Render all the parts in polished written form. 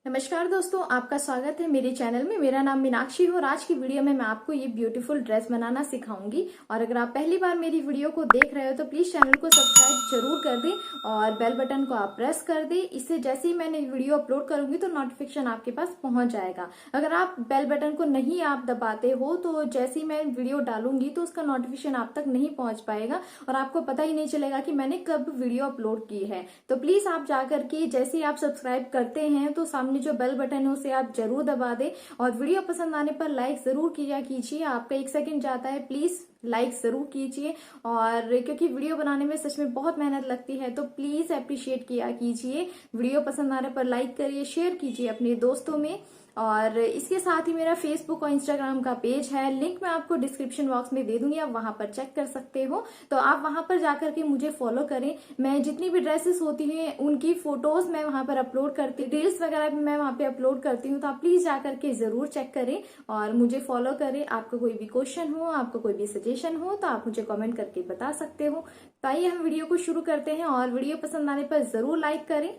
नमस्कार दोस्तों, आपका स्वागत है मेरे चैनल में। मेरा नाम मीनाक्षी है और आज की वीडियो में मैं आपको ये ब्यूटीफुल ड्रेस बनाना सिखाऊंगी। और अगर आप पहली बार मेरी वीडियो को देख रहे हो तो प्लीज चैनल को सब्सक्राइब जरूर कर दें और बेल बटन को आप प्रेस कर दें। इससे जैसे ही मैंने वीडियो अपलोड करूंगी तो नोटिफिकेशन आपके पास पहुंच जाएगा। अगर आप बेल बटन को नहीं आप दबाते हो तो जैसे ही मैं वीडियो डालूंगी तो उसका नोटिफिकेशन आप तक नहीं पहुंच पाएगा और आपको पता ही नहीं चलेगा कि मैंने कब वीडियो अपलोड की है। तो प्लीज आप जाकर के जैसे ही आप सब्सक्राइब करते हैं तो सामने जो बेल बटन है उसे आप जरूर दबा दें और वीडियो पसंद आने पर लाइक जरूर किया कीजिए। आपका 1 सेकंड जाता है, प्लीज लाइक जरूर कीजिए। और क्योंकि वीडियो बनाने में सच में बहुत मेहनत लगती है तो प्लीज अप्रिशिएट किया कीजिए। वीडियो पसंद आने पर लाइक करिए, शेयर कीजिए अपने दोस्तों में। और इसके साथ ही मेरा फेसबुक और इंस्टाग्राम का पेज है, लिंक मैं आपको डिस्क्रिप्शन बॉक्स में दे दूंगी, आप वहां पर चेक कर सकते हो। तो आप वहां पर जाकर के मुझे फॉलो करें। मैं जितनी भी ड्रेसेस होती हैं उनकी फोटोज मैं वहां पर अपलोड करती हूँ, रील्स वगैरह भी मैं वहां पे अपलोड करती हूँ। तो आप प्लीज जाकर के जरूर चेक करें और मुझे फॉलो करें। आपका कोई भी क्वेश्चन हो, आपको कोई भी सजेशन हो तो आप मुझे कमेंट करके बता सकते हो। तो आइए हम वीडियो को शुरू करते हैं और वीडियो पसंद आने पर जरूर लाइक करें।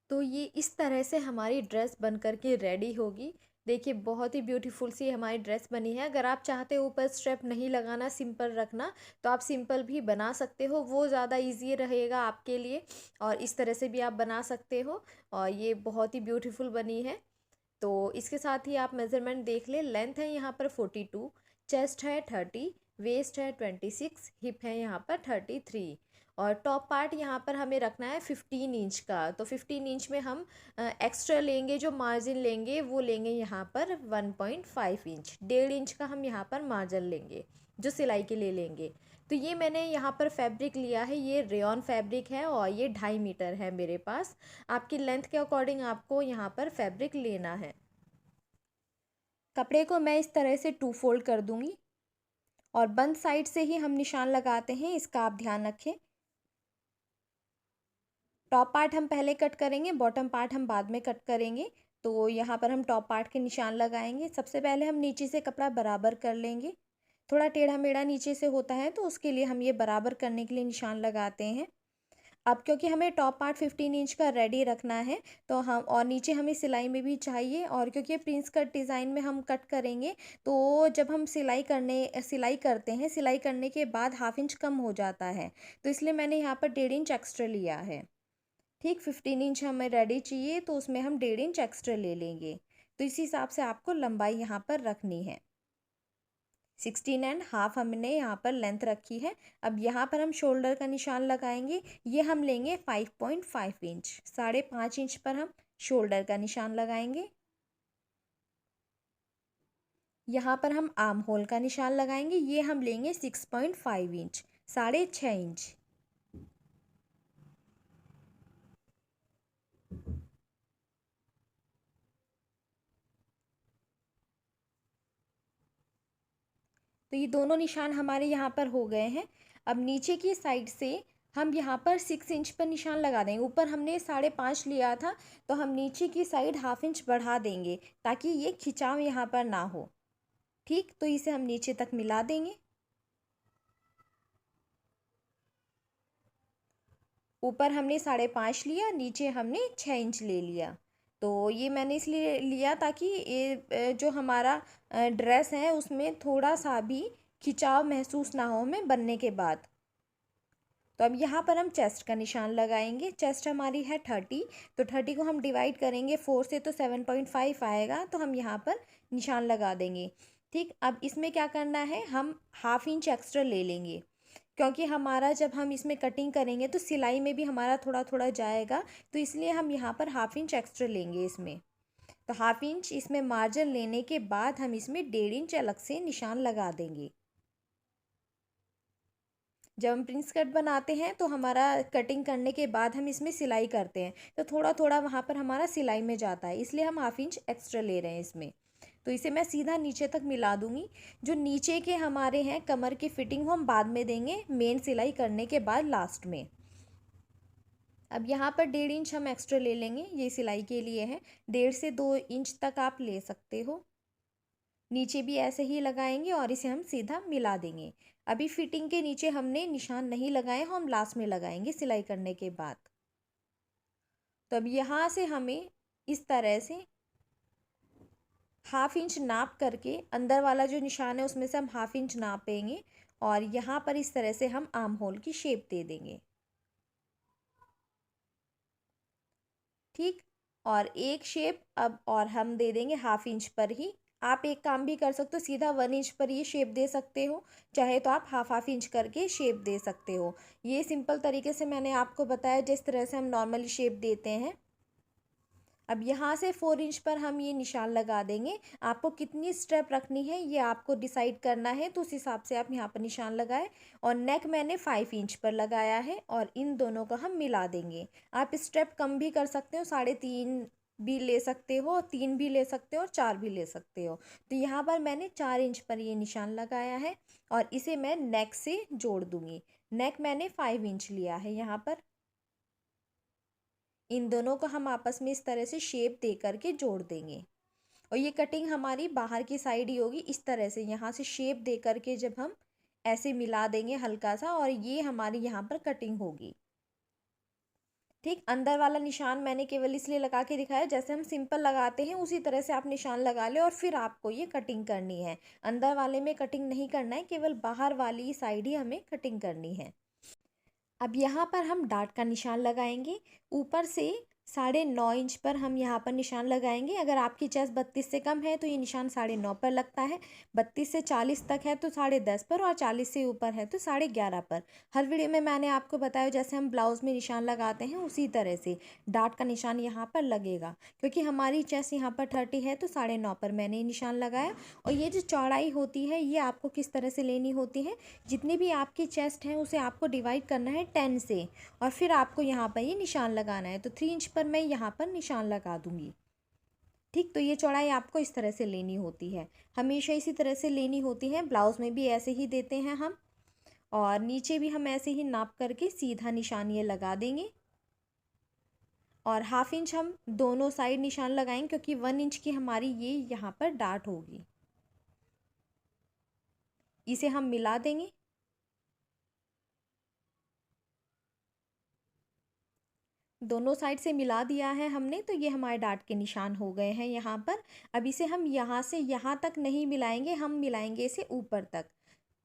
तो ये इस तरह से हमारी ड्रेस बन करके रेडी होगी। देखिए बहुत ही ब्यूटीफुल सी हमारी ड्रेस बनी है। अगर आप चाहते हो ऊपर स्ट्रेप नहीं लगाना, सिंपल रखना, तो आप सिंपल भी बना सकते हो, वो ज़्यादा इजी रहेगा आपके लिए। और इस तरह से भी आप बना सकते हो और ये बहुत ही ब्यूटीफुल बनी है। तो इसके साथ ही आप मेज़रमेंट देख ले। लेंथ है यहाँ पर 42, चेस्ट है 30, वेस्ट है 26, हिप है यहाँ पर 33 और टॉप पार्ट यहाँ पर हमें रखना है 15 इंच का। तो 15 इंच में हम एक्स्ट्रा लेंगे, जो मार्जिन लेंगे वो लेंगे यहाँ पर 1.5 इंच। 1.5 इंच का हम यहाँ पर मार्जिन लेंगे जो सिलाई के लिए लेंगे। तो ये मैंने यहाँ पर फैब्रिक लिया है, ये रेयॉन फैब्रिक है और ये 2.5 मीटर है मेरे पास। आपकी लेंथ के अकॉर्डिंग आपको यहाँ पर फैब्रिक लेना है। कपड़े को मैं इस तरह से 2 फोल्ड कर दूंगी और बंद साइड से ही हम निशान लगाते हैं, इसका आप ध्यान रखें। टॉप पार्ट हम पहले कट करेंगे, बॉटम पार्ट हम बाद में कट करेंगे। तो यहाँ पर हम टॉप पार्ट के निशान लगाएंगे। सबसे पहले हम नीचे से कपड़ा बराबर कर लेंगे। थोड़ा टेढ़ा मेढ़ा नीचे से होता है तो उसके लिए हम ये बराबर करने के लिए निशान लगाते हैं। अब क्योंकि हमें टॉप पार्ट 15 इंच का रेडी रखना है तो हम, और नीचे हमें सिलाई में भी चाहिए, और क्योंकि प्रिंस कट डिज़ाइन में हम कट करेंगे तो जब हम सिलाई करते हैं, सिलाई करने के बाद 1/2 इंच कम हो जाता है। तो इसलिए मैंने यहाँ पर 1.5 इंच एक्स्ट्रा लिया है। ठीक 15 इंच हमें रेडी चाहिए तो उसमें हम 1.5 इंच एक्स्ट्रा ले लेंगे। तो इसी हिसाब से आपको लंबाई यहाँ पर रखनी है। 16.5 हमने यहाँ पर लेंथ रखी है। अब यहाँ पर हम शोल्डर का निशान लगाएंगे, ये हम लेंगे 5.5 इंच। 5.5 इंच पर हम शोल्डर का निशान लगाएंगे। यहाँ पर हम आर्म होल का निशान लगाएंगे, ये हम लेंगे 6.5 इंच, 6.5 इंच। तो ये दोनों निशान हमारे यहाँ पर हो गए हैं। अब नीचे की साइड से हम यहाँ पर 6 इंच पर निशान लगा देंगे। ऊपर हमने 5.5 लिया था तो हम नीचे की साइड 1/2 इंच बढ़ा देंगे ताकि ये खिंचाव यहाँ पर ना हो। ठीक, तो इसे हम नीचे तक मिला देंगे। ऊपर हमने 5.5 लिया, नीचे हमने 6 इंच ले लिया। तो ये मैंने इसलिए लिया ताकि ये जो हमारा ड्रेस है उसमें थोड़ा सा भी खिंचाव महसूस ना हो हमें बनने के बाद। तो अब यहाँ पर हम चेस्ट का निशान लगाएंगे। चेस्ट हमारी है 30, तो 30 को हम डिवाइड करेंगे 4 से तो 7.5 आएगा, तो हम यहाँ पर निशान लगा देंगे। ठीक, अब इसमें क्या करना है, हम 1/2 इंच एक्स्ट्रा ले लेंगे क्योंकि हमारा जब हम इसमें कटिंग करेंगे तो सिलाई में भी हमारा थोड़ा थोड़ा जाएगा, तो इसलिए हम यहाँ पर 1/2 इंच एक्स्ट्रा लेंगे इसमें। तो 1/2 इंच इसमें मार्जिन लेने के बाद हम इसमें 1.5 इंच अलग से निशान लगा देंगे। जब हम प्रिंस कट बनाते हैं तो हमारा कटिंग करने के बाद हम इसमें सिलाई करते हैं तो थोड़ा थोड़ा वहाँ पर हमारा सिलाई में जाता है, इसलिए हम 1/2 इंच एक्स्ट्रा ले रहे हैं इसमें। तो इसे मैं सीधा नीचे तक मिला दूंगी। जो नीचे के हमारे हैं कमर की फिटिंग वो हम बाद में देंगे, मेन सिलाई करने के बाद लास्ट में। अब यहाँ पर 1.5 इंच हम एक्स्ट्रा ले लेंगे, ये सिलाई के लिए है। 1.5 से 2 इंच तक आप ले सकते हो। नीचे भी ऐसे ही लगाएंगे और इसे हम सीधा मिला देंगे। अभी फिटिंग के नीचे हमने निशान नहीं लगाए, हम लास्ट में लगाएंगे सिलाई करने के बाद। तो अब यहाँ से हमें इस तरह से हाफ इंच नाप करके अंदर वाला जो निशान है उसमें से हम हाफ इंच नापेंगे और यहाँ पर इस तरह से हम आर्म होल की शेप दे देंगे। ठीक, और एक शेप अब और हम दे देंगे हाफ इंच पर ही। आप एक काम भी कर सकते हो, सीधा 1 इंच पर ये शेप दे सकते हो, चाहे तो आप हाफ हाफ इंच करके शेप दे सकते हो। ये सिंपल तरीके से मैंने आपको बताया जिस तरह से हम नॉर्मली शेप देते हैं। अब यहाँ से 4 इंच पर हम ये निशान लगा देंगे। आपको कितनी स्टेप रखनी है ये आपको डिसाइड करना है, तो उस हिसाब से आप यहाँ पर निशान लगाएं। और नेक मैंने 5 इंच पर लगाया है और इन दोनों को हम मिला देंगे। आप स्टेप कम भी कर सकते हो, 3.5 भी ले सकते हो, 3 भी ले सकते हो और 4 भी ले सकते हो। तो यहाँ पर मैंने 4 इंच पर ये निशान लगाया है और इसे मैं नेक से जोड़ दूँगी। नेक मैंने 5 इंच लिया है यहाँ पर। इन दोनों को हम आपस में इस तरह से शेप दे करके जोड़ देंगे और ये कटिंग हमारी बाहर की साइड ही होगी। इस तरह से यहाँ से शेप दे करके जब हम ऐसे मिला देंगे हल्का सा, और ये हमारी यहाँ पर कटिंग होगी। ठीक, अंदर वाला निशान मैंने केवल इसलिए लगा के दिखाया, जैसे हम सिंपल लगाते हैं उसी तरह से आप निशान लगा ले और फिर आपको ये कटिंग करनी है। अंदर वाले में कटिंग नहीं करना है, केवल बाहर वाली साइड ही हमें कटिंग करनी है। अब यहाँ पर हम डार्ट का निशान लगाएंगे। ऊपर से 9.5 इंच पर हम यहाँ पर निशान लगाएंगे। अगर आपकी चेस्ट 32 से कम है तो ये निशान 9.5 पर लगता है, 32 से 40 तक है तो 10.5 पर, और 40 से ऊपर है तो 11.5 पर। हर वीडियो में मैंने आपको बताया जैसे हम ब्लाउज़ में निशान लगाते हैं उसी तरह से डार्ट का निशान यहाँ पर लगेगा। क्योंकि हमारी चेस्ट यहाँ पर 30 है तो 9.5 पर मैंने निशान लगाया। और ये जो चौड़ाई होती है ये आपको किस तरह से लेनी होती है, जितनी भी आपकी चेस्ट है उसे आपको डिवाइड करना है 10 से, और फिर आपको यहाँ पर ये निशान लगाना है। तो 3 इंच पर मैं यहाँ पर निशान लगा दूँगी। ठीक, तो ये चौड़ाई आपको इस तरह से लेनी होती है, हमेशा इसी तरह से लेनी होती है। ब्लाउज़ में भी ऐसे ही देते हैं हम, और नीचे भी हम ऐसे ही नाप करके सीधा निशान ये लगा देंगे। और हाफ इंच हम दोनों साइड निशान लगाएंगे क्योंकि 1 इंच की हमारी ये यहाँ पर डार्ट होगी। इसे हम मिला देंगे। दोनों साइड से मिला दिया है हमने, तो ये हमारे डार्ट के निशान हो गए हैं यहाँ पर। अब इसे हम यहाँ से यहाँ तक नहीं मिलाएंगे, हम मिलाएंगे इसे ऊपर तक,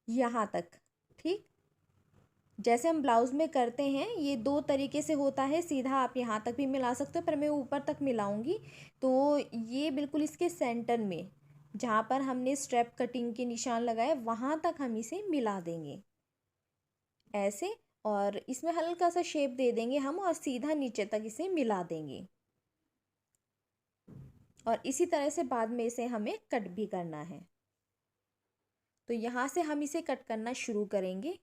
यहाँ तक। ठीक, जैसे हम ब्लाउज़ में करते हैं ये 2 तरीके से होता है, सीधा आप यहाँ तक भी मिला सकते हो, पर मैं ऊपर तक मिलाऊंगी। तो ये बिल्कुल इसके सेंटर में जहाँ पर हमने स्ट्रैप कटिंग के निशान लगाए वहाँ तक हम इसे मिला देंगे ऐसे, और इसमें हल्का सा शेप दे देंगे हम और सीधा नीचे तक इसे मिला देंगे। और इसी तरह से बाद में इसे हमें कट भी करना है। तो यहाँ से हम इसे कट करना शुरू करेंगे।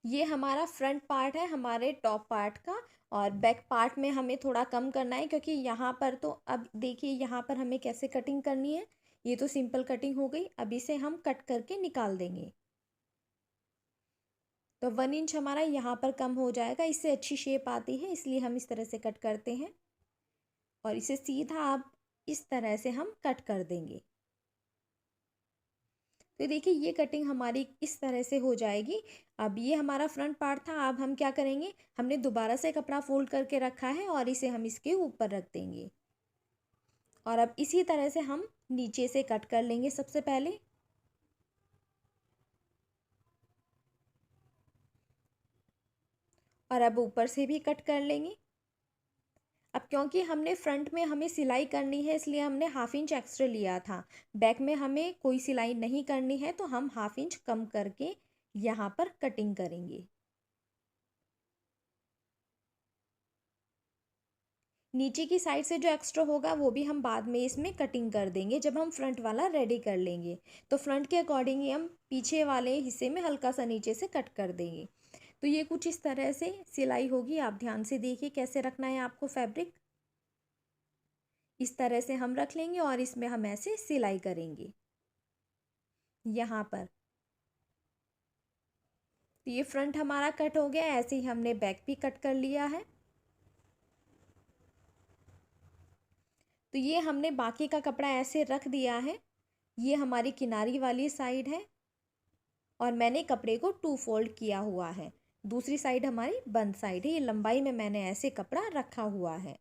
ये हमारा फ्रंट पार्ट है हमारे टॉप पार्ट का, और बैक पार्ट में हमें थोड़ा कम करना है क्योंकि यहाँ पर तो अब देखिए यहाँ पर हमें कैसे कटिंग करनी है। ये तो सिंपल कटिंग हो गई, अब इसे हम कट करके निकाल देंगे। तो 1 इंच हमारा यहाँ पर कम हो जाएगा, इससे अच्छी शेप आती है, इसलिए हम इस तरह से कट करते हैं। और इसे सीधा आप इस तरह से हम कट कर देंगे। तो देखिए ये कटिंग हमारी इस तरह से हो जाएगी। अब ये हमारा फ्रंट पार्ट था, अब हम क्या करेंगे, हमने दोबारा से कपड़ा फोल्ड करके रखा है और इसे हम इसके ऊपर रख देंगे। और अब इसी तरह से हम नीचे से कट कर लेंगे सबसे पहले। और अब ऊपर से भी कट कर लेंगे। अब क्योंकि हमने फ्रंट में हमें सिलाई करनी है इसलिए हमने हाफ इंच एक्स्ट्रा लिया था, बैक में हमें कोई सिलाई नहीं करनी है तो हम हाफ इंच कम करके यहाँ पर कटिंग करेंगे। नीचे की साइड से जो एक्स्ट्रा होगा वो भी हम बाद में इसमें कटिंग कर देंगे जब हम फ्रंट वाला रेडी कर लेंगे। तो फ्रंट के अकॉर्डिंग ही हम पीछे वाले हिस्से में हल्का सा नीचे से कट कर देंगे। तो ये कुछ इस तरह से सिलाई होगी, आप ध्यान से देखिए कैसे रखना है आपको फैब्रिक। इस तरह से हम रख लेंगे और इसमें हम ऐसे सिलाई करेंगे यहाँ पर। तो ये फ्रंट हमारा कट हो गया, ऐसे ही हमने बैक भी कट कर लिया है। तो ये हमने बाकी का कपड़ा ऐसे रख दिया है। ये हमारी किनारी वाली साइड है और मैंने कपड़े को 2 फोल्ड किया हुआ है। दूसरी साइड हमारी बंद साइड है। ये लंबाई में मैंने ऐसे कपड़ा रखा हुआ है।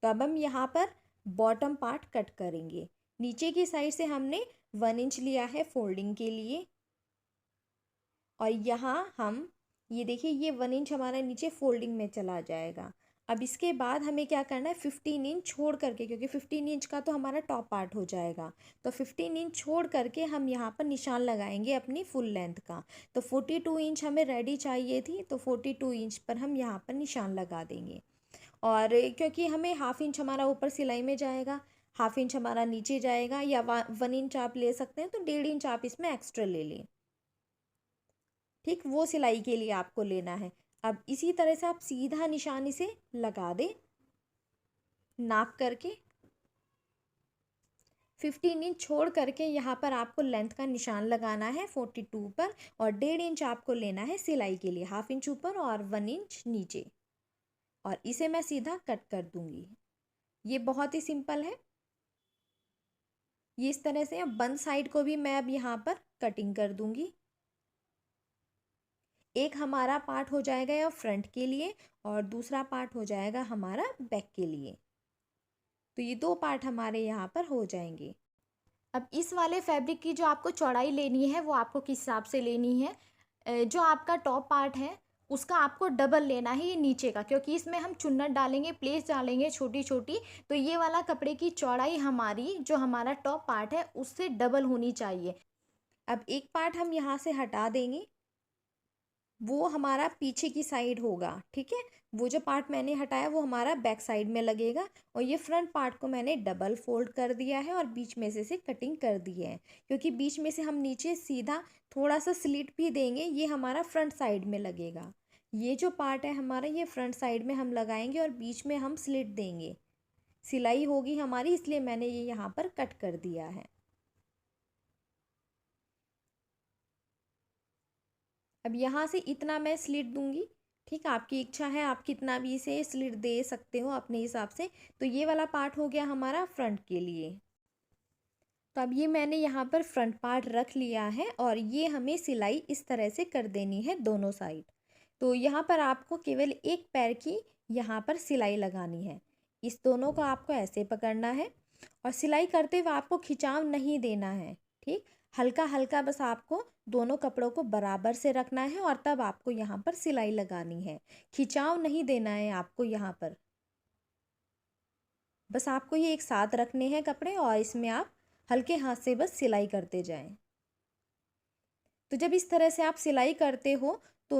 तो अब हम यहाँ पर बॉटम पार्ट कट करेंगे। नीचे की साइड से हमने 1 इंच लिया है फोल्डिंग के लिए और यहाँ हम ये देखिए ये 1 इंच हमारा नीचे फोल्डिंग में चला जाएगा। अब इसके बाद हमें क्या करना है, 15 इंच छोड़ करके, क्योंकि 15 इंच का तो हमारा टॉप पार्ट हो जाएगा, तो 15 इंच छोड़ करके हम यहाँ पर निशान लगाएंगे अपनी फुल लेंथ का। तो 42 इंच हमें रेडी चाहिए थी, तो 42 इंच पर हम यहाँ पर निशान लगा देंगे। और क्योंकि हमें 1/2 इंच हमारा ऊपर सिलाई में जाएगा, 1/2 इंच हमारा नीचे जाएगा, या 1 इंच आप ले सकते हैं, तो 1.5 इंच आप इसमें एक्स्ट्रा ले लें। ठीक, वो सिलाई के लिए आपको लेना है। अब इसी तरह से आप सीधा निशान इसे लगा दें नाप करके। 15 इंच छोड़ करके यहाँ पर आपको लेंथ का निशान लगाना है 42 पर, और 1.5 इंच आपको लेना है सिलाई के लिए, 1/2 इंच ऊपर और 1 इंच नीचे, और इसे मैं सीधा कट कर दूंगी। ये बहुत ही सिंपल है। ये इस तरह से। अब बंद साइड को भी मैं अब यहाँ पर कटिंग कर दूंगी। एक हमारा पार्ट हो जाएगा या फ्रंट के लिए और दूसरा पार्ट हो जाएगा हमारा बैक के लिए। तो ये 2 पार्ट हमारे यहाँ पर हो जाएंगे। अब इस वाले फैब्रिक की जो आपको चौड़ाई लेनी है वो आपको किस हिसाब से लेनी है, जो आपका टॉप पार्ट है उसका आपको डबल लेना है ये नीचे का, क्योंकि इसमें हम चुन्नट डालेंगे, प्लेस डालेंगे छोटी छोटी। तो ये वाला कपड़े की चौड़ाई हमारी, जो हमारा टॉप पार्ट है, उससे डबल होनी चाहिए। अब एक पार्ट हम यहाँ से हटा देंगे, वो हमारा पीछे की साइड होगा। ठीक है, वो जो पार्ट मैंने हटाया वो हमारा बैक साइड में लगेगा, और ये फ्रंट पार्ट को मैंने डबल फोल्ड कर दिया है और बीच में से कटिंग कर दी है, क्योंकि बीच में से हम नीचे सीधा थोड़ा सा स्लिट भी देंगे, ये हमारा फ्रंट साइड में लगेगा। ये जो पार्ट है हमारा, ये फ्रंट साइड में हम लगाएंगे और बीच में हम स्लिट देंगे, सिलाई होगी हमारी, इसलिए मैंने ये यहाँ पर कट कर दिया है। अब यहाँ से इतना मैं स्लिट दूंगी। ठीक, आपकी इच्छा है, आप कितना भी इसे स्लिट दे सकते हो अपने हिसाब से। तो ये वाला पार्ट हो गया हमारा फ्रंट के लिए। तो अब ये मैंने यहाँ पर फ्रंट पार्ट रख लिया है और ये हमें सिलाई इस तरह से कर देनी है दोनों साइड। तो यहाँ पर आपको केवल एक पैर की यहाँ पर सिलाई लगानी है। इस दोनों को आपको ऐसे पकड़ना है और सिलाई करते हुए आपको खिंचाव नहीं देना है। ठीक, हल्का हल्का बस आपको दोनों कपड़ों को बराबर से रखना है और तब आपको यहाँ पर सिलाई लगानी है। खिंचाव नहीं देना है आपको यहाँ पर, बस आपको ये एक साथ रखने हैं कपड़े और इसमें आप हल्के हाथ से बस सिलाई करते जाएं। तो जब इस तरह से आप सिलाई करते हो तो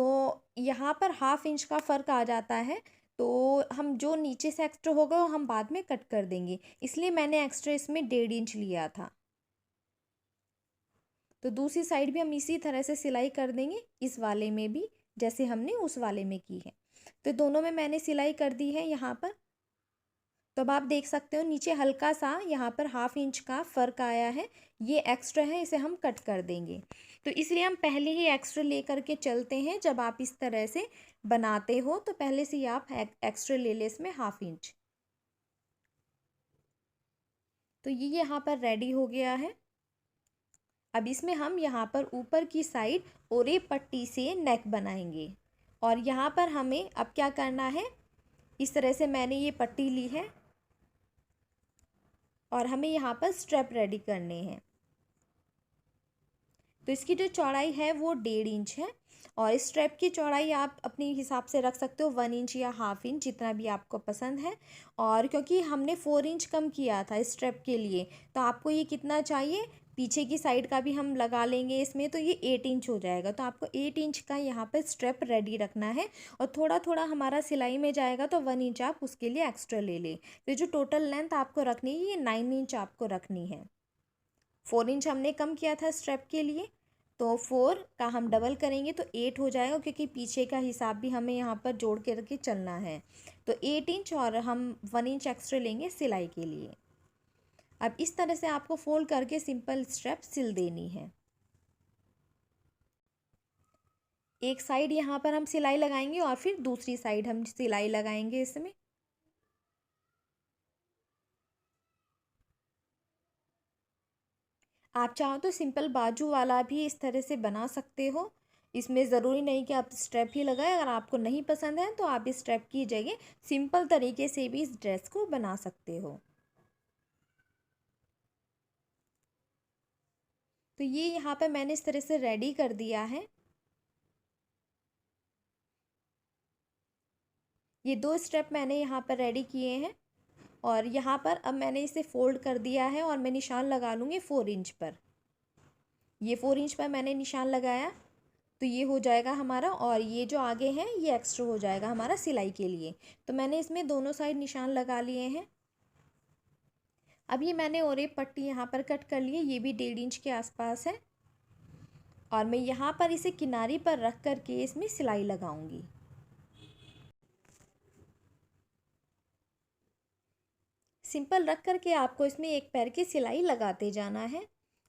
यहाँ पर 1/2 इंच का फ़र्क आ जाता है, तो हम जो नीचे से एक्स्ट्रा होगा वो हम बाद में कट कर देंगे, इसलिए मैंने एक्स्ट्रा इसमें 1.5 इंच लिया था। तो दूसरी साइड भी हम इसी तरह से सिलाई कर देंगे, इस वाले में भी जैसे हमने उस वाले में की है। तो दोनों में मैंने सिलाई कर दी है यहाँ पर। तो अब आप देख सकते हो नीचे हल्का सा यहाँ पर 1/2 इंच का फ़र्क आया है, ये एक्स्ट्रा है, इसे हम कट कर देंगे। तो इसलिए हम पहले ही एक्स्ट्रा ले करके चलते हैं। जब आप इस तरह से बनाते हो तो पहले से ही आप एक्स्ट्रा ले ले इसमें 1/2 इंच। तो ये यहाँ पर रेडी हो गया है। अब इसमें हम यहाँ पर ऊपर की साइड ओरे पट्टी से नेक बनाएंगे, और यहाँ पर हमें अब क्या करना है, इस तरह से मैंने ये पट्टी ली है और हमें यहाँ पर स्ट्रेप रेडी करने हैं। तो इसकी जो चौड़ाई है वो 1.5 इंच है, और स्ट्रेप की चौड़ाई आप अपने हिसाब से रख सकते हो, 1 इंच या 1/2 इंच, जितना भी आपको पसंद है। और क्योंकि हमने 4 इंच कम किया था स्ट्रेप के लिए, तो आपको ये कितना चाहिए, पीछे की साइड का भी हम लगा लेंगे इसमें, तो ये 8 इंच हो जाएगा। तो आपको 8 इंच का यहाँ पर स्ट्रेप रेडी रखना है, और थोड़ा थोड़ा हमारा सिलाई में जाएगा तो 1 इंच आप उसके लिए एक्स्ट्रा ले लें। तो जो टोटल लेंथ आपको रखनी है ये 9 इंच आपको रखनी है। 4 इंच हमने कम किया था स्ट्रेप के लिए, तो 4 का हम डबल करेंगे तो 8 हो जाएगा, क्योंकि पीछे का हिसाब भी हमें यहाँ पर जोड़ के रख के चलना है। तो 8 इंच और हम 1 इंच एक्स्ट्रा लेंगे सिलाई के लिए। अब इस तरह से आपको फोल्ड करके सिंपल स्ट्रेप सिल देनी है। एक साइड यहाँ पर हम सिलाई लगाएंगे और फिर दूसरी साइड हम सिलाई लगाएंगे इसमें। आप चाहो तो सिंपल बाजू वाला भी इस तरह से बना सकते हो। इसमें ज़रूरी नहीं कि आप स्ट्रैप ही लगाएं। अगर आपको नहीं पसंद है तो आप इस स्ट्रैप की जगह सिंपल तरीके से भी इस ड्रेस को बना सकते हो। तो ये यहाँ पे मैंने इस तरह से रेडी कर दिया है। ये 2 स्टेप मैंने यहाँ पर रेडी किए हैं और यहाँ पर अब मैंने इसे फोल्ड कर दिया है और मैं निशान लगा लूँगी 4 इंच पर। ये 4 इंच पर मैंने निशान लगाया तो ये हो जाएगा हमारा, और ये जो आगे है ये एक्स्ट्रा हो जाएगा हमारा सिलाई के लिए। तो मैंने इसमें दोनों साइड निशान लगा लिए हैं। अब ये मैंने और एक पट्टी यहाँ पर कट कर ली है, ये भी 1.5 इंच के आसपास है और मैं यहाँ पर इसे किनारे पर रख कर के इसमें सिलाई लगाऊंगी। सिंपल रख कर के आपको इसमें एक पैर की सिलाई लगाते जाना है।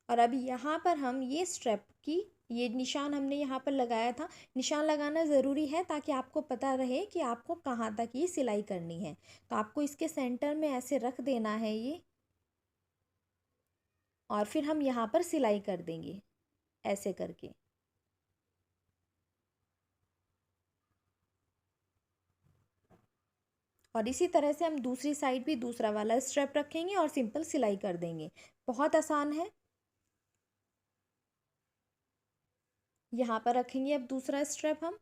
और अभी यहाँ पर हम ये स्ट्रेप की ये निशान हमने यहाँ पर लगाया था, निशान लगाना ज़रूरी है ताकि आपको पता रहे कि आपको कहाँ तक ये सिलाई करनी है। तो आपको इसके सेंटर में ऐसे रख देना है ये, और फिर हम यहाँ पर सिलाई कर देंगे ऐसे करके। और इसी तरह से हम दूसरी साइड भी दूसरा वाला स्ट्रेप रखेंगे और सिंपल सिलाई कर देंगे। बहुत आसान है। यहाँ पर रखेंगे अब दूसरा स्ट्रेप हम।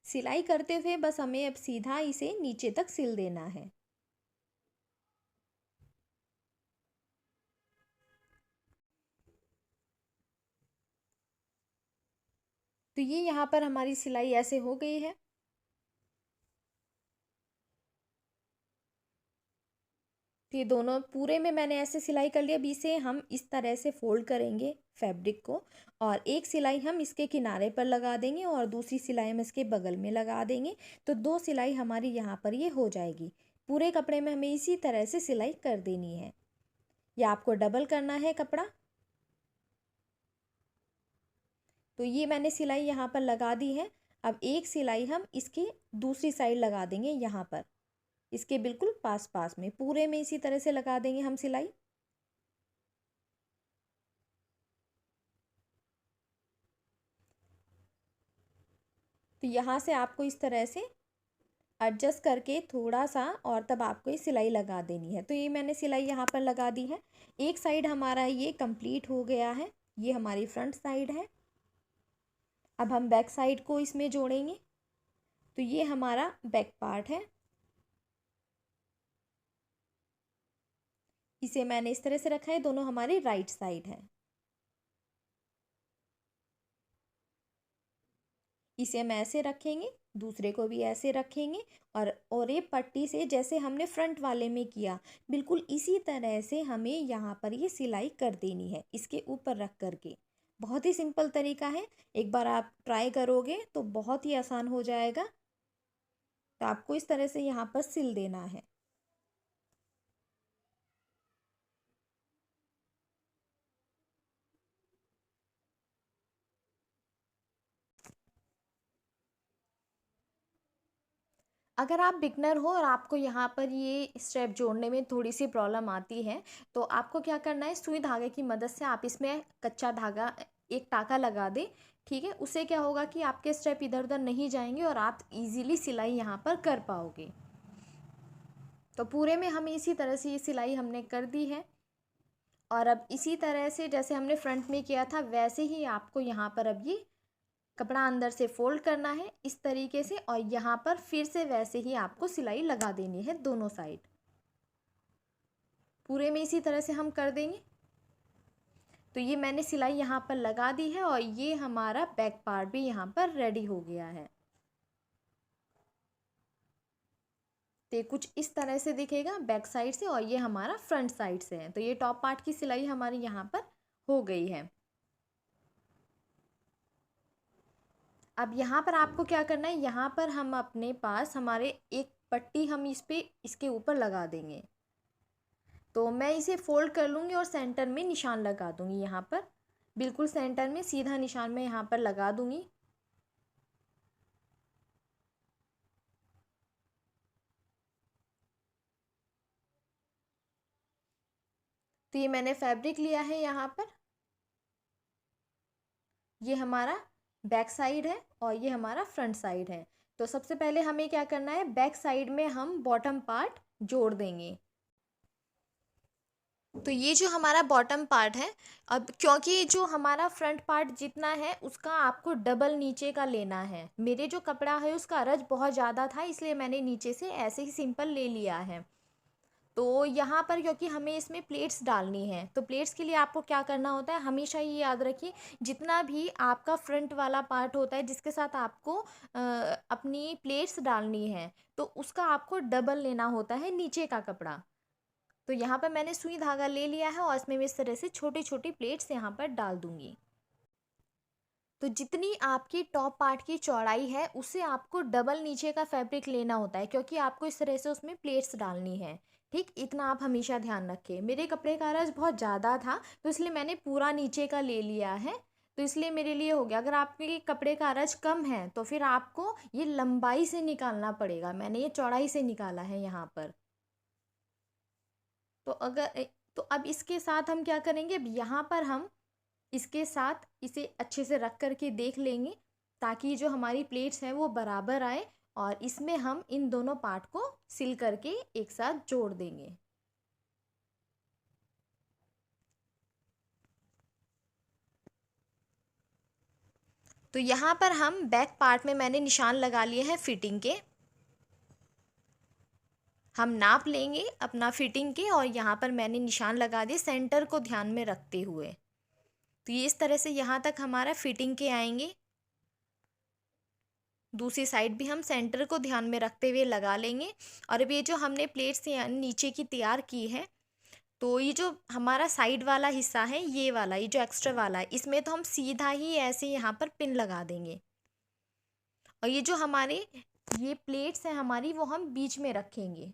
सिलाई करते हुए बस हमें अब सीधा इसे नीचे तक सिल देना है। तो ये यहाँ पर हमारी सिलाई ऐसे हो गई है। तो ये दोनों पूरे में मैंने ऐसे सिलाई कर लिया। अब इसे हम इस तरह से फोल्ड करेंगे फैब्रिक को, और एक सिलाई हम इसके किनारे पर लगा देंगे और दूसरी सिलाई हम इसके बगल में लगा देंगे। तो 2 सिलाई हमारी यहाँ पर ये हो जाएगी। पूरे कपड़े में हमें इसी तरह से सिलाई कर देनी है, या आपको डबल करना है कपड़ा। तो ये मैंने सिलाई यहाँ पर लगा दी है। अब एक सिलाई हम इसकी दूसरी साइड लगा देंगे यहाँ पर, इसके बिल्कुल पास पास में पूरे में इसी तरह से लगा देंगे हम सिलाई। तो यहाँ से आपको इस तरह से एडजस्ट करके थोड़ा सा, और तब आपको ये सिलाई लगा देनी है। तो ये मैंने सिलाई यहाँ पर लगा दी है। एक साइड हमारा ये कंप्लीट हो गया है, ये हमारी फ्रंट साइड है। अब हम बैक साइड को इसमें जोड़ेंगे। तो ये हमारा बैक पार्ट है, इसे मैंने इस तरह से रखा है, दोनों हमारी राइट साइड है। इसे हम ऐसे रखेंगे, दूसरे को भी ऐसे रखेंगे, और ये पट्टी से जैसे हमने फ्रंट वाले में किया बिल्कुल इसी तरह से हमें यहाँ पर ये सिलाई कर देनी है इसके ऊपर रख करके। बहुत ही सिंपल तरीका है, एक बार आप ट्राई करोगे तो बहुत ही आसान हो जाएगा। तो आपको इस तरह से यहाँ पर सिल देना है। अगर आप बिगनर हो और आपको यहाँ पर ये स्टेप जोड़ने में थोड़ी सी प्रॉब्लम आती है, तो आपको क्या करना है, सुई धागे की मदद से आप इसमें कच्चा धागा एक टाका लगा दें। ठीक है, उससे क्या होगा कि आपके स्टेप इधर उधर नहीं जाएंगे और आप इजीली सिलाई यहाँ पर कर पाओगे। तो पूरे में हम इसी तरह से ये सिलाई हमने कर दी है। और अब इसी तरह से जैसे हमने फ्रंट में किया था वैसे ही आपको यहाँ पर अब ये कपड़ा अंदर से फोल्ड करना है इस तरीके से, और यहाँ पर फिर से वैसे ही आपको सिलाई लगा देनी है दोनों साइड। पूरे में इसी तरह से हम कर देंगे। तो ये मैंने सिलाई यहाँ पर लगा दी है और ये हमारा बैक पार्ट भी यहाँ पर रेडी हो गया है। तो कुछ इस तरह से दिखेगा बैक साइड से, और ये हमारा फ्रंट साइड से है। तो ये टॉप पार्ट की सिलाई हमारी यहाँ पर हो गई है। अब यहाँ पर आपको क्या करना है, यहाँ पर हम अपने पास हमारे एक पट्टी हम इस पे इसके ऊपर लगा देंगे। तो मैं इसे फोल्ड कर लूँगी और सेंटर में निशान लगा दूँगी। यहाँ पर बिल्कुल सेंटर में सीधा निशान मैं यहाँ पर लगा दूँगी। तो ये मैंने फैब्रिक लिया है यहाँ पर, ये हमारा बैक साइड है और ये हमारा फ्रंट साइड है। तो सबसे पहले हमें क्या करना है, बैक साइड में हम बॉटम पार्ट जोड़ देंगे। तो ये जो हमारा बॉटम पार्ट है, अब क्योंकि जो हमारा फ्रंट पार्ट जितना है उसका आपको डबल नीचे का लेना है। मेरे जो कपड़ा है उसका अरज बहुत ज़्यादा था, इसलिए मैंने नीचे से ऐसे ही सिंपल ले लिया है। तो यहाँ पर क्योंकि हमें इसमें प्लेट्स डालनी है, तो प्लेट्स के लिए आपको क्या करना होता है, हमेशा ये याद रखिए, जितना भी आपका फ्रंट वाला पार्ट होता है जिसके साथ आपको अपनी प्लेट्स डालनी है, तो उसका आपको डबल लेना होता है नीचे का कपड़ा। तो यहाँ पर मैंने सुई धागा ले लिया है और इसमें मैं इस तरह से छोटी छोटी प्लेट्स यहाँ पर डाल दूंगी। तो जितनी आपकी टॉप पार्ट की चौड़ाई है उससे आपको डबल नीचे का फैब्रिक लेना होता है, क्योंकि आपको इस तरह से उसमें प्लेट्स डालनी है। ठीक, इतना आप हमेशा ध्यान रखें। मेरे कपड़े का रस बहुत ज़्यादा था तो इसलिए मैंने पूरा नीचे का ले लिया है, तो इसलिए मेरे लिए हो गया। अगर आपके कपड़े का रज कम है तो फिर आपको ये लंबाई से निकालना पड़ेगा, मैंने ये चौड़ाई से निकाला है यहाँ पर। तो तो अब इसके साथ हम क्या करेंगे, अब यहाँ पर हम इसके साथ इसे अच्छे से रख करके देख लेंगे ताकि जो हमारी प्लेट्स हैं वो बराबर आए, और इसमें हम इन दोनों पार्ट को सिल करके एक साथ जोड़ देंगे। तो यहाँ पर हम बैक पार्ट में मैंने निशान लगा लिए हैं फिटिंग के। हम नाप लेंगे अपना फिटिंग के, और यहाँ पर मैंने निशान लगा दिए सेंटर को ध्यान में रखते हुए। तो ये इस तरह से यहाँ तक हमारा फिटिंग के आएंगे। दूसरी साइड भी हम सेंटर को ध्यान में रखते हुए लगा लेंगे। और अब ये जो हमने प्लेट्स नीचे की तैयार की है, तो ये जो हमारा साइड वाला हिस्सा है, ये वाला, ये जो एक्स्ट्रा वाला है, इसमें तो हम सीधा ही ऐसे यहाँ पर पिन लगा देंगे। और ये जो हमारे ये प्लेट्स हैं हमारी, वो हम बीच में रखेंगे।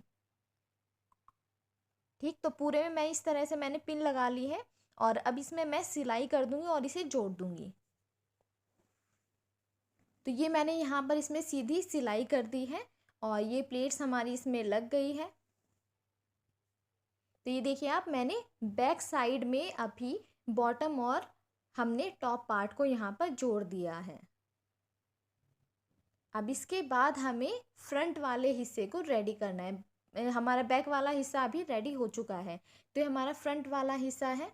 ठीक, तो पूरे में मैं इस तरह से मैंने पिन लगा ली है, और अब इसमें मैं सिलाई कर दूंगी और इसे जोड़ दूंगी। तो ये मैंने यहाँ पर इसमें सीधी सिलाई कर दी है और ये प्लेट्स हमारी इसमें लग गई है। तो ये देखिए आप, मैंने बैक साइड में अभी बॉटम और हमने टॉप पार्ट को यहाँ पर जोड़ दिया है। अब इसके बाद हमें फ्रंट वाले हिस्से को रेडी करना है। हमारा बैक वाला हिस्सा अभी रेडी हो चुका है, तो ये हमारा फ्रंट वाला हिस्सा है।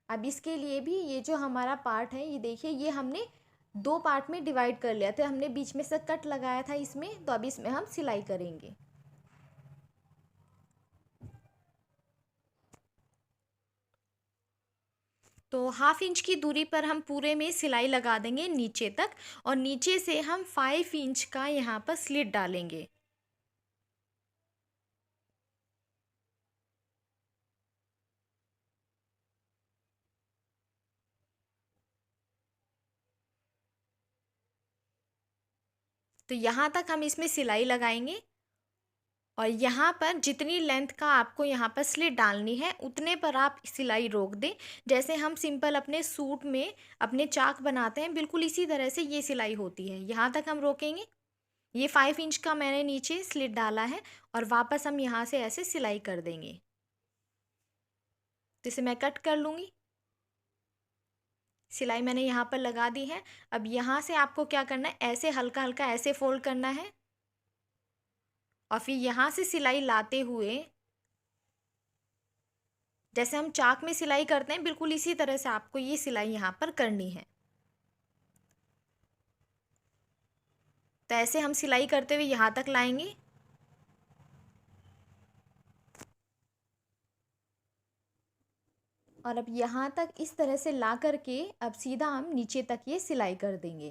अब इसके लिए भी ये जो हमारा पार्ट है, ये देखिए, ये हमने दो पार्ट में डिवाइड कर लिया था, हमने बीच में से कट लगाया था इसमें, तो अब इसमें हम सिलाई करेंगे। तो 1/2 इंच की दूरी पर हम पूरे में सिलाई लगा देंगे नीचे तक, और नीचे से हम 5 इंच का यहाँ पर स्लिट डालेंगे। तो यहाँ तक हम इसमें सिलाई लगाएंगे, और यहाँ पर जितनी लेंथ का आपको यहाँ पर स्लिट डालनी है उतने पर आप सिलाई रोक दें। जैसे हम सिंपल अपने सूट में अपने चाक बनाते हैं, बिल्कुल इसी तरह से ये सिलाई होती है। यहाँ तक हम रोकेंगे। ये 5 इंच का मैंने नीचे स्लिट डाला है, और वापस हम यहाँ से ऐसे सिलाई कर देंगे। तो इसे मैं कट कर लूँगी। सिलाई मैंने यहाँ पर लगा दी है। अब यहाँ से आपको क्या करना है, ऐसे हल्का हल्का ऐसे फोल्ड करना है, और फिर यहाँ से सिलाई लाते हुए जैसे हम चाक में सिलाई करते हैं, बिल्कुल इसी तरह से आपको ये सिलाई यहाँ पर करनी है। तो ऐसे हम सिलाई करते हुए यहाँ तक लाएंगे, और अब यहाँ तक इस तरह से ला करके अब सीधा हम नीचे तक ये सिलाई कर देंगे।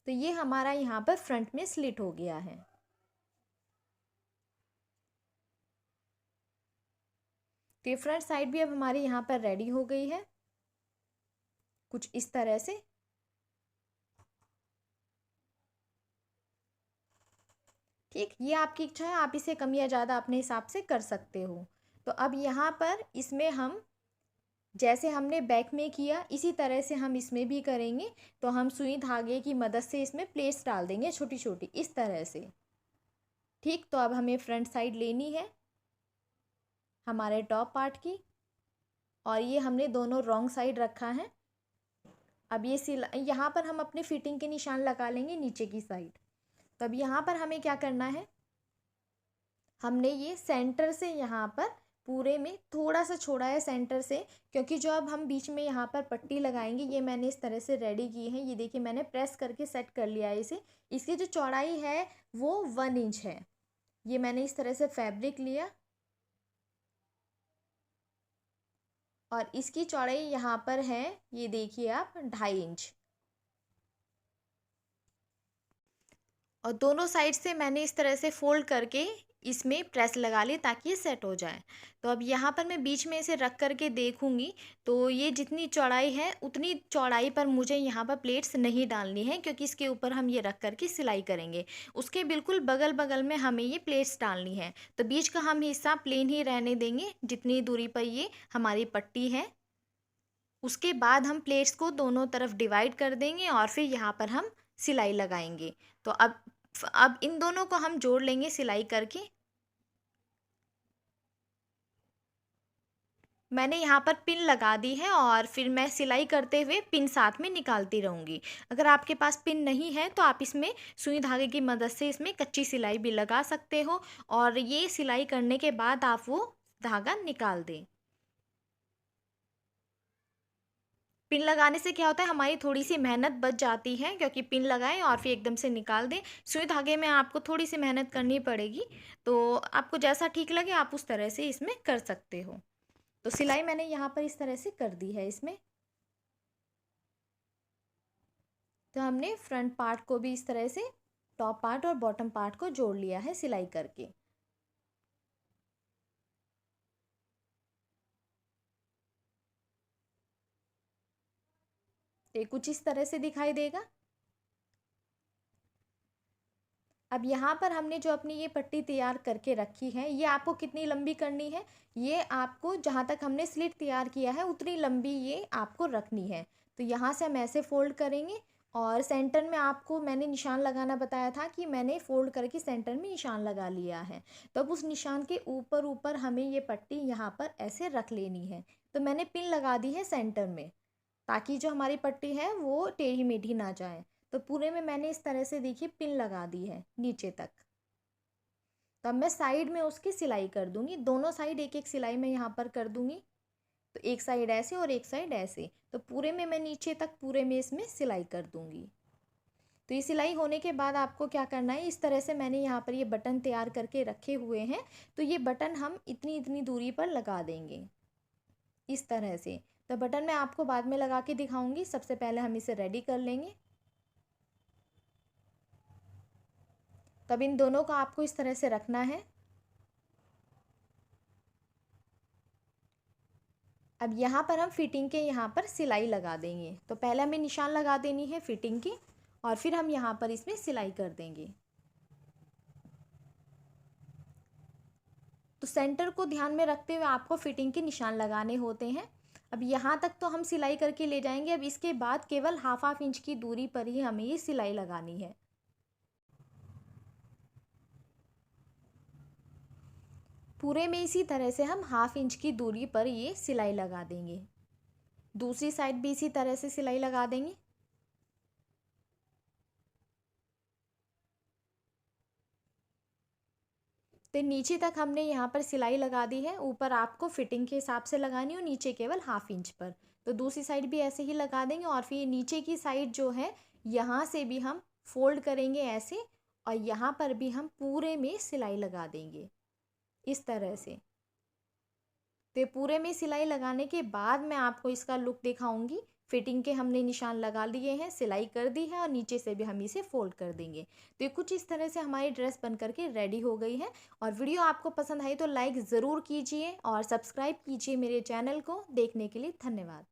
तो ये हमारा यहाँ पर फ्रंट में स्लिट हो गया है। तो ये फ्रंट साइड भी अब हमारी यहाँ पर रेडी हो गई है कुछ इस तरह से। एक, ये आपकी इच्छा है, आप इसे कम या ज़्यादा अपने हिसाब से कर सकते हो। तो अब यहाँ पर इसमें हम जैसे हमने बैक में किया इसी तरह से हम इसमें भी करेंगे। तो हम सुई धागे की मदद से इसमें प्लेट्स डाल देंगे छोटी छोटी इस तरह से। ठीक, तो अब हमें फ्रंट साइड लेनी है हमारे टॉप पार्ट की, और ये हमने दोनों रॉन्ग साइड रखा है। अब ये यहाँ पर हम अपने फिटिंग के निशान लगा लेंगे नीचे की साइड। तो अब यहाँ पर हमें क्या करना है, हमने ये सेंटर से यहाँ पर पूरे में थोड़ा सा छोड़ा है सेंटर से, क्योंकि जो अब हम बीच में यहाँ पर पट्टी लगाएंगे ये मैंने इस तरह से रेडी की है। ये देखिए मैंने प्रेस करके सेट कर लिया है इसे। इसकी जो चौड़ाई है वो 1 इंच है। ये मैंने इस तरह से फैब्रिक लिया और इसकी चौड़ाई यहाँ पर है, ये देखिए आप, 2.5 इंच। और दोनों साइड से मैंने इस तरह से फोल्ड करके इसमें प्रेस लगा ली ताकि ये सेट हो जाए। तो अब यहाँ पर मैं बीच में इसे रख करके देखूंगी तो ये जितनी चौड़ाई है उतनी चौड़ाई पर मुझे यहाँ पर प्लेट्स नहीं डालनी है, क्योंकि इसके ऊपर हम ये रख करके सिलाई करेंगे। उसके बिल्कुल बगल बगल में हमें ये प्लेट्स डालनी है। तो बीच का हम हिस्सा प्लेन ही रहने देंगे जितनी दूरी पर ये हमारी पट्टी है। उसके बाद हम प्लेट्स को दोनों तरफ डिवाइड कर देंगे और फिर यहाँ पर हम सिलाई लगाएंगे। तो अब इन दोनों को हम जोड़ लेंगे सिलाई करके। मैंने यहाँ पर पिन लगा दी है और फिर मैं सिलाई करते हुए पिन साथ में निकालती रहूँगी। अगर आपके पास पिन नहीं है तो आप इसमें सुई धागे की मदद से इसमें कच्ची सिलाई भी लगा सकते हो, और ये सिलाई करने के बाद आप वो धागा निकाल दें। पिन लगाने से क्या होता है, हमारी थोड़ी सी मेहनत बच जाती है, क्योंकि पिन लगाएं और फिर एकदम से निकाल दें। सुई धागे में आपको थोड़ी सी मेहनत करनी पड़ेगी। तो आपको जैसा ठीक लगे आप उस तरह से इसमें कर सकते हो। तो सिलाई मैंने यहाँ पर इस तरह से कर दी है इसमें। तो हमने फ्रंट पार्ट को भी इस तरह से टॉप पार्ट और बॉटम पार्ट को जोड़ लिया है सिलाई करके। तो कुछ इस तरह से दिखाई देगा। अब यहाँ पर हमने जो अपनी ये पट्टी तैयार करके रखी है, ये आपको कितनी लंबी करनी है, ये आपको जहाँ तक हमने स्लिट तैयार किया है उतनी लंबी ये आपको रखनी है। तो यहाँ से हम ऐसे फोल्ड करेंगे और सेंटर में आपको मैंने निशान लगाना बताया था कि मैंने फोल्ड करके सेंटर में निशान लगा लिया है। तो अब उस निशान के ऊपर ऊपर हमें ये पट्टी यहाँ पर ऐसे रख लेनी है। तो मैंने पिन लगा दी है सेंटर में, ताकि जो हमारी पट्टी है वो टेढ़ी मेढ़ी ना जाए। तो पूरे में मैंने इस तरह से देखिए पिन लगा दी है नीचे तक। तो अब मैं साइड में उसकी सिलाई कर दूंगी, दोनों साइड एक एक सिलाई मैं यहाँ पर कर दूंगी। तो एक साइड ऐसे और एक साइड ऐसे, तो पूरे में मैं नीचे तक पूरे में इसमें सिलाई कर दूंगी। तो ये सिलाई होने के बाद आपको क्या करना है, इस तरह से मैंने यहाँ पर ये बटन तैयार करके रखे हुए हैं। तो ये बटन हम इतनी इतनी दूरी पर लगा देंगे इस तरह से। तो बटन मैं आपको बाद में लगा के दिखाऊंगी, सबसे पहले हम इसे रेडी कर लेंगे। तब इन दोनों को आपको इस तरह से रखना है। अब यहाँ पर हम फिटिंग के यहाँ पर सिलाई लगा देंगे। तो पहले हमें निशान लगा देनी है फिटिंग की, और फिर हम यहाँ पर इसमें सिलाई कर देंगे। तो सेंटर को ध्यान में रखते हुए आपको फिटिंग के निशान लगाने होते हैं। अब यहाँ तक तो हम सिलाई करके ले जाएंगे। अब इसके बाद केवल हाफ इंच की दूरी पर ही हमें ये सिलाई लगानी है। पूरे में इसी तरह से हम हाफ इंच की दूरी पर ये सिलाई लगा देंगे। दूसरी साइड भी इसी तरह से सिलाई लगा देंगे। तो नीचे तक हमने यहाँ पर सिलाई लगा दी है। ऊपर आपको फिटिंग के हिसाब से लगानी हो, नीचे केवल हाफ इंच पर। तो दूसरी साइड भी ऐसे ही लगा देंगे और फिर नीचे की साइड जो है यहाँ से भी हम फोल्ड करेंगे ऐसे, और यहाँ पर भी हम पूरे में सिलाई लगा देंगे इस तरह से। तो पूरे में सिलाई लगाने के बाद मैं आपको इसका लुक दिखाऊंगी। फिटिंग के हमने निशान लगा लिए हैं, सिलाई कर दी है और नीचे से भी हम इसे फोल्ड कर देंगे। तो ये कुछ इस तरह से हमारी ड्रेस बन करके रेडी हो गई है। और वीडियो आपको पसंद आई तो लाइक ज़रूर कीजिए और सब्सक्राइब कीजिए मेरे चैनल को। देखने के लिए धन्यवाद।